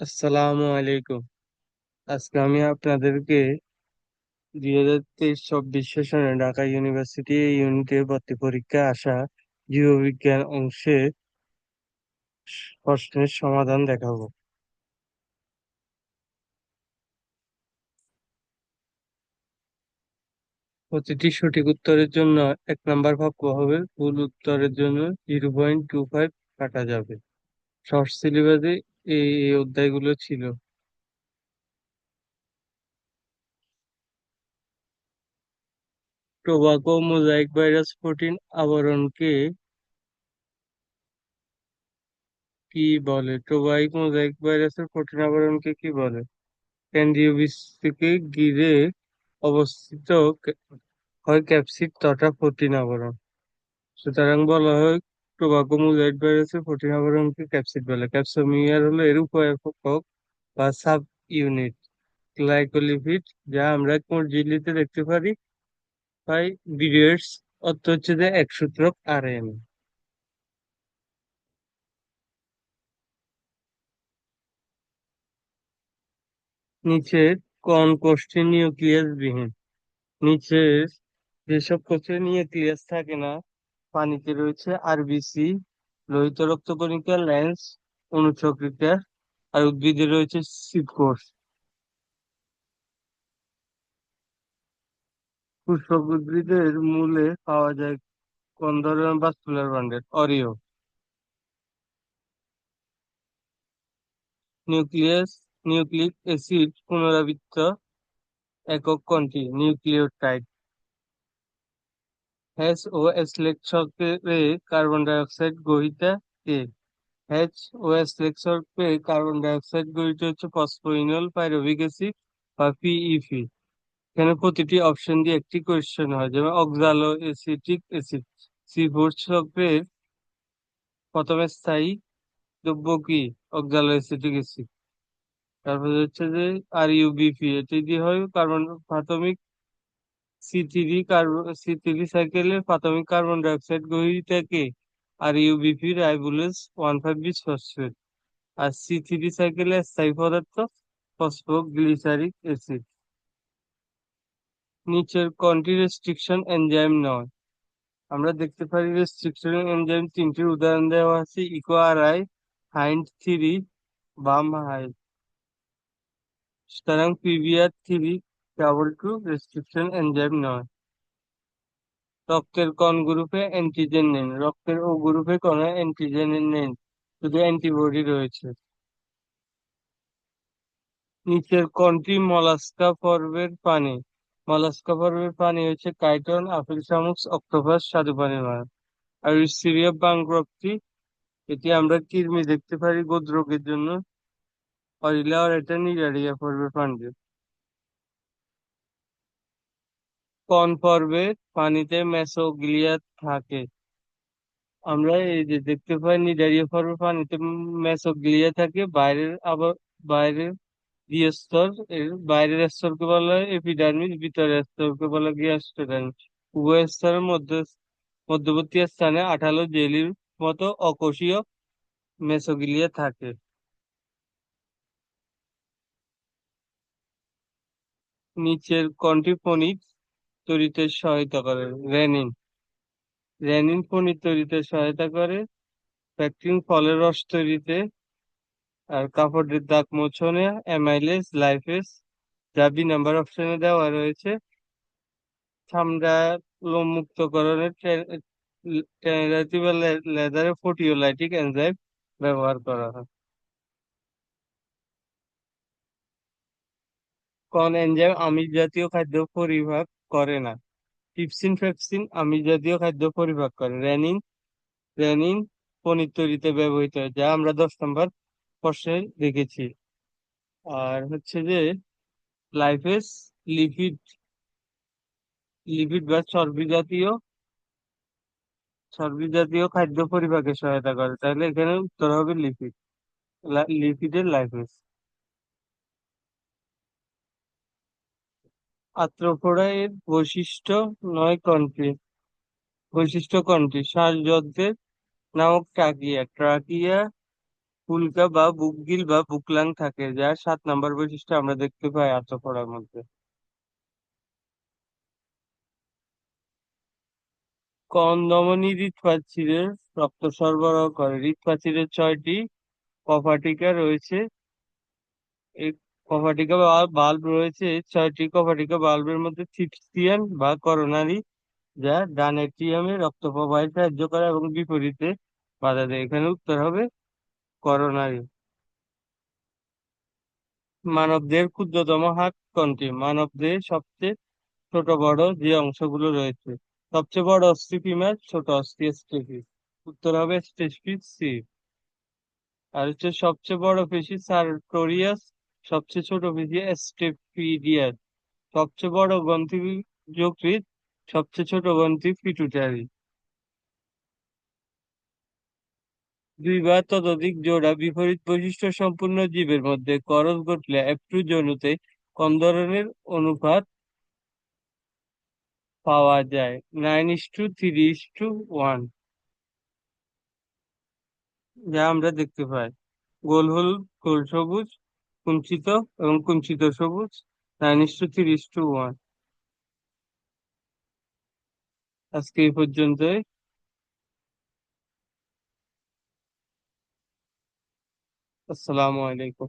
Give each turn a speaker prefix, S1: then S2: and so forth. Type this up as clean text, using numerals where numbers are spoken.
S1: আসসালামু আলাইকুম। আজকে আমি আপনাদেরকে 2023-24 সেশনে ঢাকা ইউনিভার্সিটি ইউনিটের ভর্তি পরীক্ষায় আসা জীববিজ্ঞান অংশে প্রশ্নের সমাধান দেখাবো। প্রতিটি সঠিক উত্তরের জন্য 1 নাম্বার প্রাপ্য হবে, ভুল উত্তরের জন্য 0.25 কাটা যাবে। শর্ট সিলেবাসে এই অধ্যায়গুলো ছিল। টোবাকো মোজাইক ভাইরাস প্রোটিন আবরণকে কি বলে? টোবাইক মোজাইক ভাইরাসের প্রোটিন আবরণকে কি বলে? কেন্দ্রীয় বৃত্তকে ঘিরে অবস্থিত হয় ক্যাপসিড তথা প্রোটিন আবরণ। সুতরাং বলা হয় টোবাকো মোজাইক ভাইরাসের প্রোটিন আবরণকে ক্যাপসিড বলে। ক্যাপসোমিয়ার হলো এর উপ-একক বা সাব ইউনিট। গ্লাইকোলিপিড, যা আমরা কোন ঝিল্লিতে দেখতে পারি পাই, বিলিয়র্ডস, অর্থ হচ্ছে যে একসূত্রক আরএনএ। নিচের কোন কোষটি নিউক্লিয়াস বিহীন? নিচের যেসব কোষে নিউক্লিয়াস থাকে না, পানিতে রয়েছে আরবিসি, লোহিত রক্তকণিকা, লেন্স, অনুচক্রিকা, আর উদ্ভিদে রয়েছে সিড কোষ। পুষ্পক উদ্ভিদের মূলে পাওয়া যায় কোন ধরনের ভাস্কুলার বান্ডেল? অরিও। নিউক্লিয়াস নিউক্লিক অ্যাসিড পুনরাবৃত্ত একক কোনটি? নিউক্লিওটাইড। এইচ ও এস লেখচক্রে কার্বন ডাই অক্সাইড গ্রহীতা কে? এইচ ও এস লেখচক্রে কার্বন ডাই অক্সাইড গ্রহীত হচ্ছে ফসফোইনল পাইরুভিক অ্যাসিড বা পিইপি। এখানে প্রতিটি অপশন দিয়ে একটি কোয়েশ্চেন হয়, যেমন oxaloacetic acid C four চক্রের প্রথম স্থায়ী দ্রব্য কি? Oxaloacetic acid. তারপরে হচ্ছে যে আর ইউবিপি, এটি দিয়ে হয় কার্বন প্রাথমিক সি থ্রি সাইকেলের প্রাথমিক কার্বন ডাই অক্সাইড গ্রহীতাকে আর ইউবিপি রাইবোলেজ 1,5 বিশ ফসফেট। আর সি3 সাইকেলের স্থায়ী পদার্থ ফসফোগ্লিসারিক অ্যাসিড। নিচের কোনটি রেস্ট্রিকশন এনজাইম নয়? আমরা দেখতে পারি রেস্ট্রিকশন এনজাইম তিনটির উদাহরণ দেওয়া আছে: Eco R I, Hind three, Bam hi. সুতরাং PVR three double two restriction enzyme নয়। রক্তের কোন গ্রুপে অ্যান্টিজেন নেই? রক্তের ও গ্রুপে কোনো অ্যান্টিজেন নেই, শুধু অ্যান্টিবডি রয়েছে। নিচের কোনটি মলাস্কা পর্বের প্রাণী? মলাস্কা পর্বের প্রাণী হচ্ছে কাইটন, আপেল শামুক, অক্টোপাস, স্বাদুপানির মাছ। আর সিরিয়া বাংক্রপ্টি, এটি আমরা কৃমি দেখতে পারি গোদ রোগের জন্য। অরিলা আর এটা নিডারিয়া পর্বের প্রাণী। কোন পর্বের পানিতে মেসোগ্লিয়া থাকে? আমরা এই যে দেখতে পাই নিডারিয়া পর্বের পানিতে মেসোগ্লিয়া থাকে। বাইরের দ্বিতীয় স্তর, এর বাইরের স্তরকে বলা হয় এপিডার্মিস, ভিতরের স্তরকে বলা হয় গ্যাস্ট্রোডার্মিস। উভয় স্তরের মধ্যবর্তী স্থানে আঠালো জেলির মতো অকোষীয় মেসোগ্লিয়া থাকে। নিচের কোনটি ফনিক তৈরিতে সহায়তা করে? রেনিন। রেনিন ফনিক তৈরিতে সহায়তা করে। প্যাকটিন ফলের রস তৈরিতে, আর কাপড়ের দাগ মোচনে অ্যামাইলেজ, লাইফেজ। যা বি নাম্বার অপশনে দেওয়া রয়েছে। চামড়ার লোম মুক্তকরণের টেনেরাটিভ লেদারে ফোটিওলাইটিক এনজাইম ব্যবহার করা হয়। কোন এনজাইম আমিষ জাতীয় খাদ্য পরিপাক করে না? ট্রিপসিন, পেপসিন আমিষ জাতীয় খাদ্য পরিপাক করে। রেনিন। রেনিন পনির তৈরিতে ব্যবহৃত হয়, যা আমরা 10 নম্বর প্রশ্নে দেখেছি। আর হচ্ছে যে লাইপেজ লিপিড, লিপিড বা চর্বি জাতীয় খাদ্য পরিপাকে সহায়তা করে, তাহলে এখানে উত্তর হবে লিপিড। লিপিডের লাইপেজ। আর্থ্রোপোডা এর বৈশিষ্ট্য কোনটি? শ্বাসযন্ত্রের নামক ট্রাকিয়া। ট্রাকিয়া উল্কা বা বুকগিল বা বুকলাং থাকে, যার 7 নম্বর বৈশিষ্ট্য আমরা দেখতে পাই আর্থ্রোপোডার মধ্যে। কন্দমনি হৃৎপ্রাচীরের রক্ত সরবরাহ করে। হৃৎপ্রাচীরের 6টি কপাটিকা রয়েছে। এই কপাটিকা বা বাল্ব রয়েছে। এই 6টি কপাটিকা বাল্বের মধ্যে তৃতীয়ান বা করোনারি, যা ডান এট্রিয়ামে রক্ত প্রবাহে সাহায্য করে এবং বিপরীতে বাধা দেয়। এখানে উত্তর হবে করোনারি। মানবদেহের ক্ষুদ্রতম হাড় কোনটি? মানবদেহের সবচেয়ে ছোট বড় যে অংশগুলো রয়েছে, সবচেয়ে বড় অস্থি ফিমার, ছোট অস্থি স্টেপিস। উত্তর হবে স্টেপিস সি। আর হচ্ছে সবচেয়ে বড় পেশি সার্টোরিয়াস, সবচেয়ে ছোট পেশি স্টেপিডিয়াস। সবচেয়ে বড় গ্রন্থি যকৃৎ, সবচেয়ে ছোট গ্রন্থি পিটুইটারি। দুই বা ততোধিক জোড়া বিপরীত বৈশিষ্ট্য সম্পূর্ণ জীবের মধ্যে ক্রস ঘটলে F2 যৌনতে কম ধরনের অনুপাত পাওয়া যায়? 9:3:1, যা আমরা দেখতে পাই। গোল হলুদ, গোল সবুজ, কুঞ্চিত এবং কুঞ্চিত সবুজ। 9:3:1। আজকে এই পর্যন্তই। আসসালামু আলাইকুম।